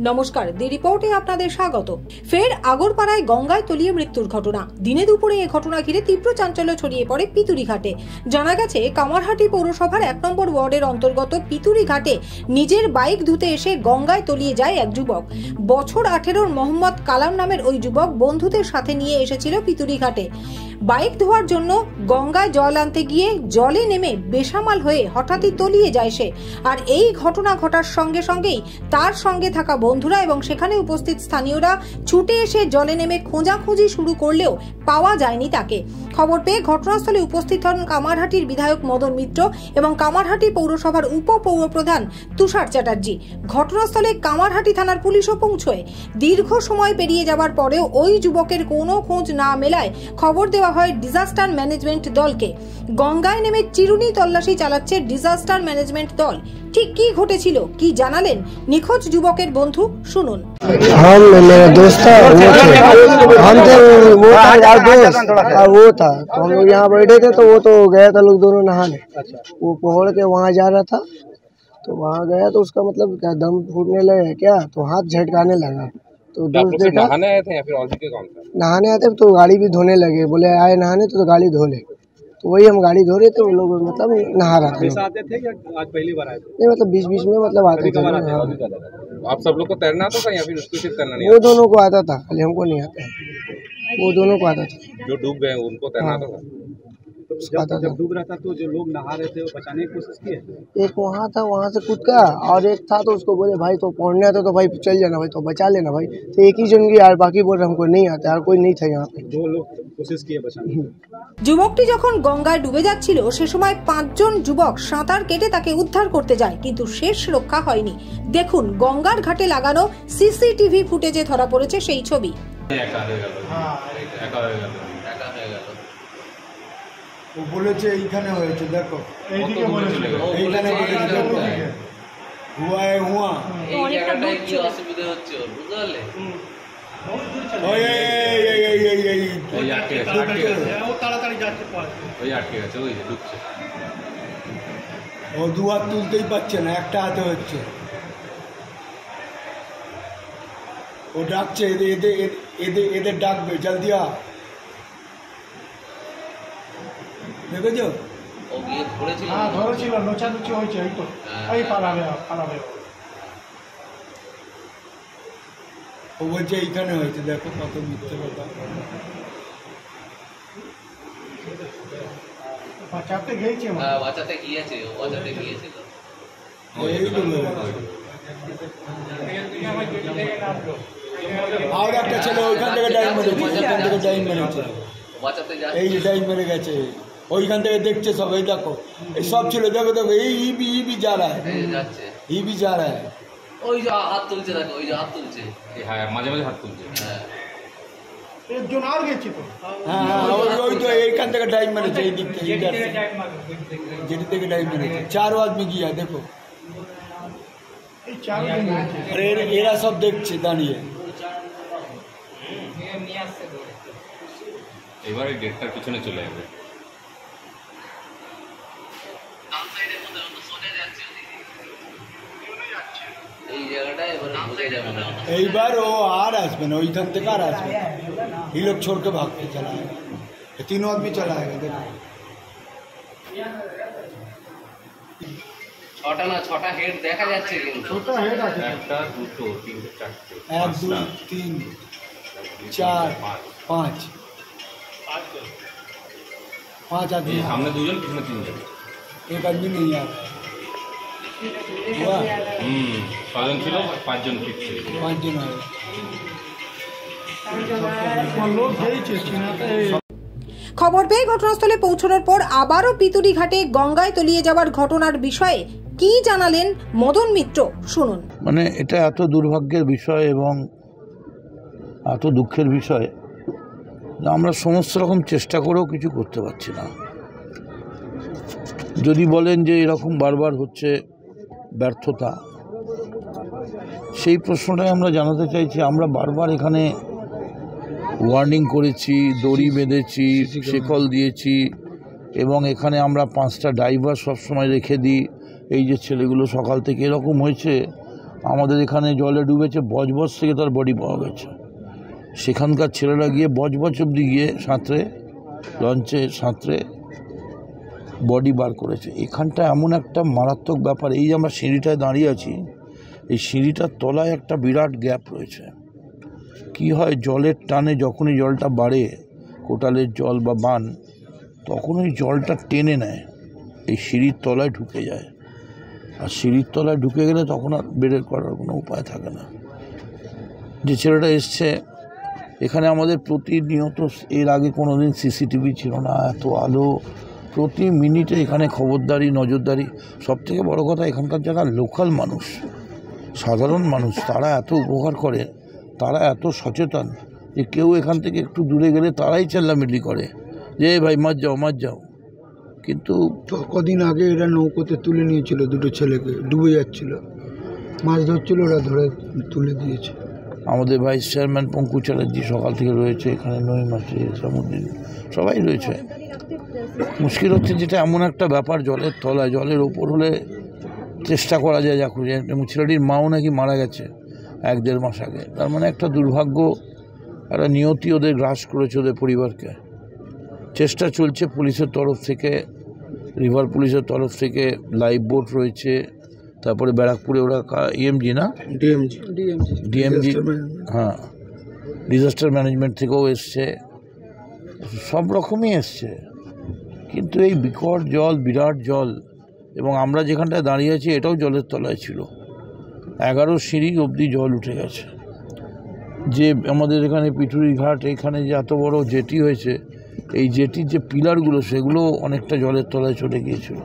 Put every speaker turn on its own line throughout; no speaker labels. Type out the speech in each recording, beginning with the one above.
নমস্কার, দি রিপোর্টে আপনাদের স্বাগত। ফের আগরপাড়ায় গঙ্গায় তলিয়ে মৃত্যুর ঘটনা। দিনে দুপুরে এই ঘটনা ঘিরে তীব্র চাঞ্চল্য ছড়িয়ে পড়ে পিতুরিঘাটে। জানা গেছে, কামারহাটি পৌরসভার 1 নম্বর ওয়ার্ডের অন্তর্গত পিতুরিঘাটে নিজের বাইক ধুতে এসে গঙ্গায় তলিয়ে যায় এক যুবক। বছর 18-র মোহাম্মদ কালাম নামের ওই যুবক বন্ধুদের সাথে নিয়ে এসেছিল পিতুরিঘাটে। বাইক ধোয়ার জন্য গঙ্গায় জল আনতে গিয়ে জলে নেমে বেসামাল হয়ে হঠাৎই তলিয়ে যায় সে। আর এই ঘটনা ঘটার সঙ্গে সঙ্গেই তার সঙ্গে থাকা বন্ধুরা এবং সেখানে উপস্থিত স্থানীয়রা ছুটে এসে জলে নেমে খোঁজাখুঁজি শুরু করলেও পাওয়া যায়নি তাকে। খবর পেয়ে ঘটনাস্থলে উপস্থিত হন কামারহাটির বিধায়ক মদন মিত্র এবং কামারহাটি পৌরসভার উপপৌরপ্রধান তুষার চ্যাটার্জি। ঘটনাস্থলে কামারহাটি থানার পুলিশও পৌঁছয়। দীর্ঘ সময় পেরিয়ে যাওয়ার পরেও ওই যুবকের কোনো খোঁজ না মেলায় খবর দেওয়া হয় ডিজাস্টার ম্যানেজমেন্ট দলকে। গঙ্গায় নেমে চিরুনি তল্লাশি চালাচ্ছে ডিজাস্টার ম্যানেজমেন্ট দল। ঠিক কি ঘটেছিল, কি জানালেন নিখোঁজ যুবকের বন্ধু, শুনুন।
हम मेरा दोस्त था, हम थे, वो था यार दोस्त, वो था। तो हम लोग यहाँ बैठे थे तो वो तो गया था लोग दोनों नहाने। वो पहुँच के वहाँ जा रहा था तो वहाँ गया तो उसका मतलब क्या दम फूटने लगा क्या, तो हाथ झटकाने लगा। तो दोस्त देखा नहाने आए थे या फिर और भी काम था? नहाने आते तो गाड़ी भी धोने लगे, बोले आए नहाने तो गाड़ी धो ले। तो वही हम गाड़ी धो रहे थे, वो लोग मतलब नहा रहा था। आते थे या आज पहली बार आए थे? नहीं मतलब बीच बीच में मतलब आते थे।
आप सब लोग को तैरना आता था या फिर उसको सिर्फ तैरना नहीं?
वो दोनों को आता था, खाली हमको नहीं आता। वो दोनों को आता था।
जो डूब गए उनको तैरना आता था?
जब डूब रहा था तो जो लोग नहा रहे थे वो बचाने की कोशिश की?
एक वहाँ था, वहाँ से कूद का, और एक था तो उसको बोले भाई तो पहुँचने आता तो भाई चल जाना भाई, तो बचा लेना भाई। तो एक ही जन की यार, बाकी बोल रहे हमको नहीं आता यार, कोई नहीं था यहाँ पे।
2 लोग कोशिश किए बचाने।
যুবকটি যখন গঙ্গায় ডুবে যাচ্ছিল সে সময় 5 জন যুবক সাঁতার কেটে তাকে উদ্ধার করতে যায়, কিন্তু শেষ রক্ষা হয়নি। দেখুন গঙ্গার ঘাটে লাগানো সিসিটিভি ফুটেজে ধরা পড়েছে সেই ছবি।
ও বলেছে এইখানে হয়েছে, দেখো এইদিকে বলেছে, এইখানে বলেছে, দেখো হুয়া है हुआ।
অনেকটা ডুব কি অসুবিধা হচ্ছে বুঝতে পারলে?
ওই
ওই আটকে গেছে,
ও তাড়াতাড়ি যাচ্ছে,
ওই আটকে গেছে, ওই ডুবছে।
ও 2 হাত তুলতেই পারছে না, একটা হাতে হচ্ছে। ও ডাকছে, এদের ডাকবে, জলদি আ। দেখেছো
ও গিয়ে ধরেছিল?
হ্যাঁ ধরেছিল, নোচানুচি হয়েছে, এই তো এই পালাবে। ও বলছে এইখানে হয়েছে, দেখো কত মিথ্যে কথা। বাঁচাতে গিয়েছে,
হ্যাঁ বাঁচাতে গিয়েছে, ও বাঁচাতে গিয়েছিল।
আর একটা ছেলে ওইখান থেকে ডাইভ মেরেছে,
বাঁচাতে যাচ্ছে,
এই যে ডাইভ মেরে গেছে, ওইখান থেকে দেখছে সব। এই দেখো এই সব ছিল, দেখো এই ইবি যা রা
যাচ্ছে,
ইবি যা রা।
ওই যে হাত তুলছে, দেখো ওই যে হাত তুলছে,
হ্যাঁ মাঝে মাঝে হাত তুলছে।
হ্যাঁ
একজন আর গেছে তো, হ্যাঁ ওই তো এইখান থেকে ডাইভ মেরেছে, এই দিক থেকে যেটি থেকে ডাইভ মেরেছে। 4 आदमी গিয়া দেখো, এরা সব দেখছে দাঁড়িয়ে।
এবারে গেটটার পিছনে চলে যাবে।
এই জায়গাটা এবার বোঝা যাবে না।
এইবার ও আর আসবে না, ওইখান থেকে আর আসবে না। ये लोग छोड़ के भाग के चला आएगा, 3 आदमी चला आएगा। देखो
6টা হেড দেখা যাচ্ছে, কিন্তু
छोटा हेड আছে,
1 2 3 4
1 2 3 4 5 आदमी।
सामने 2 জন, পিছনে 3 জন।
एक आदमी नहीं आ रहा है।
6 জন ছিল, 5 জন ফিরছে।
5 दिन आए।
খবর পেয়ে ঘটনাস্থলে পৌঁছানোর পর আবারও পিতুরিঘাটে গঙ্গায় তলিয়ে যাওয়ার ঘটনার বিষয়ে কি জানালেন মদন মিত্র, শুনুন।
মানে এটা এত দুর্ভাগ্যের বিষয় এবং এত দুঃখের বিষয় যে আমরা সমস্ত রকম চেষ্টা করেও কিছু করতে পারছি না। যদি বলেন যে এরকম বারবার হচ্ছে ব্যর্থতা, সেই প্রশ্নটাই আমরা জানাতে চাইছি। আমরা বারবার এখানে ওয়ার্নিং করেছি, দড়ি বেঁধেছি, শেকল দিয়েছি এবং এখানে আমরা 5টা ড্রাইভার সবসময় রেখে দিই। এই যে ছেলেগুলো সকাল থেকে এরকম হয়েছে, আমাদের এখানে জলে ডুবেছে, বজবজ থেকে তার বডি পাওয়া গেছে। সেখানকার ছেলেরা গিয়ে বজবজ অব্দি গিয়ে সাঁতরে, লঞ্চে সাঁতরে বডি বার করেছে। এখানটা এমন একটা মারাত্মক ব্যাপার, এই যে আমরা সিঁড়িটায় দাঁড়িয়ে আছি, এই সিঁড়িটার তলায় একটা বিরাট গ্যাপ রয়েছে। কি হয়, জলের টানে যখনই জলটা বাড়ে, কোটালের জল বা বান, তখন ওই জলটা টেনে নেয়, এই সিঁড়ির তলায় ঢুকে যায়। আর সিঁড়ির তলায় ঢুকে গেলে তখন আর বের করার কোনো উপায় থাকে না। যে ছেলেটা এসছে এখানে, আমাদের প্রতিনিয়ত, এর আগে কোনো দিন সিসিটিভি ছিল না, এত আলো, প্রতি মিনিটে এখানে খবরদারি, নজরদারি। সবথেকে বড় কথা, এখানকার যারা লোকাল মানুষ, সাধারণ মানুষ, তারা এত উপকার করে, তারা এত সচেতন যে কেউ এখান থেকে একটু দূরে গেলে তারাই চেল্লামিল্লি করে যে ভাই মার যাও, মার যাও। কিন্তু
কদিন আগে এরা নৌকোতে তুলে নিয়েছিল দুটো ছেলেকে, ডুবে যাচ্ছিল, মাছ ধরছিল, ওরা ধরে তুলে দিয়েছে।
আমাদের ভাইস চেয়ারম্যান পঙ্কু চ্যাটার্জি সকাল থেকে রয়েছে এখানে, নঈম আছে, সামুদ্দিন, সবাই রয়েছে। মুশকিল হচ্ছে যেটা এমন একটা ব্যাপার, জলের তলায়, জলের ওপর হলে চেষ্টা করা যায় যা খুঁজে। এবং ছেলেটির মাও নাকি মারা গেছে 1-1.5 মাস আগে। তার মানে একটা দুর্ভাগ্য, একটা নিয়তি ওদের গ্রাস করেছে ওদের পরিবারকে। চেষ্টা চলছে পুলিশের তরফ থেকে, রিভার পুলিশের তরফ থেকে লাইভ বোট রয়েছে, তারপরে ব্যারাকপুরে ওরা ইএমজি না ডিএমজি, হ্যাঁ, ডিজাস্টার ম্যানেজমেন্ট থেকেও এসছে, সব রকমই এসছে। কিন্তু এই বিকট জল, বিরাট জল, এবং আমরা যেখানটায় দাঁড়িয়ে আছি এটাও জলের তলায় ছিল। 11 সিঁড়ি অবধি জল উঠে গেছে। যে আমাদের এখানে পিটুরি ঘাট, এখানে যে এত বড় জেটি হয়েছে, এই জেটির যে পিলারগুলো সেগুলো অনেকটা জলের তলায় চলে গিয়েছিল।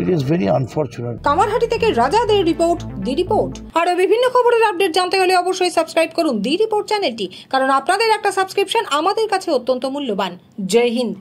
It is very unfortunate.
Kamarhati থেকে রাজা দের রিপোর্ট, দি রিপোর্ট। আরো বিভিন্ন খবরের আপডেট জানতে হলে অবশ্যই সাবস্ক্রাইব করুন দি রিপোর্ট চ্যানেলটি, কারণ আপনাদের একটা সাবস্ক্রিপশন আমাদের কাছে অত্যন্ত মূল্যবান। জয় হিন্দ।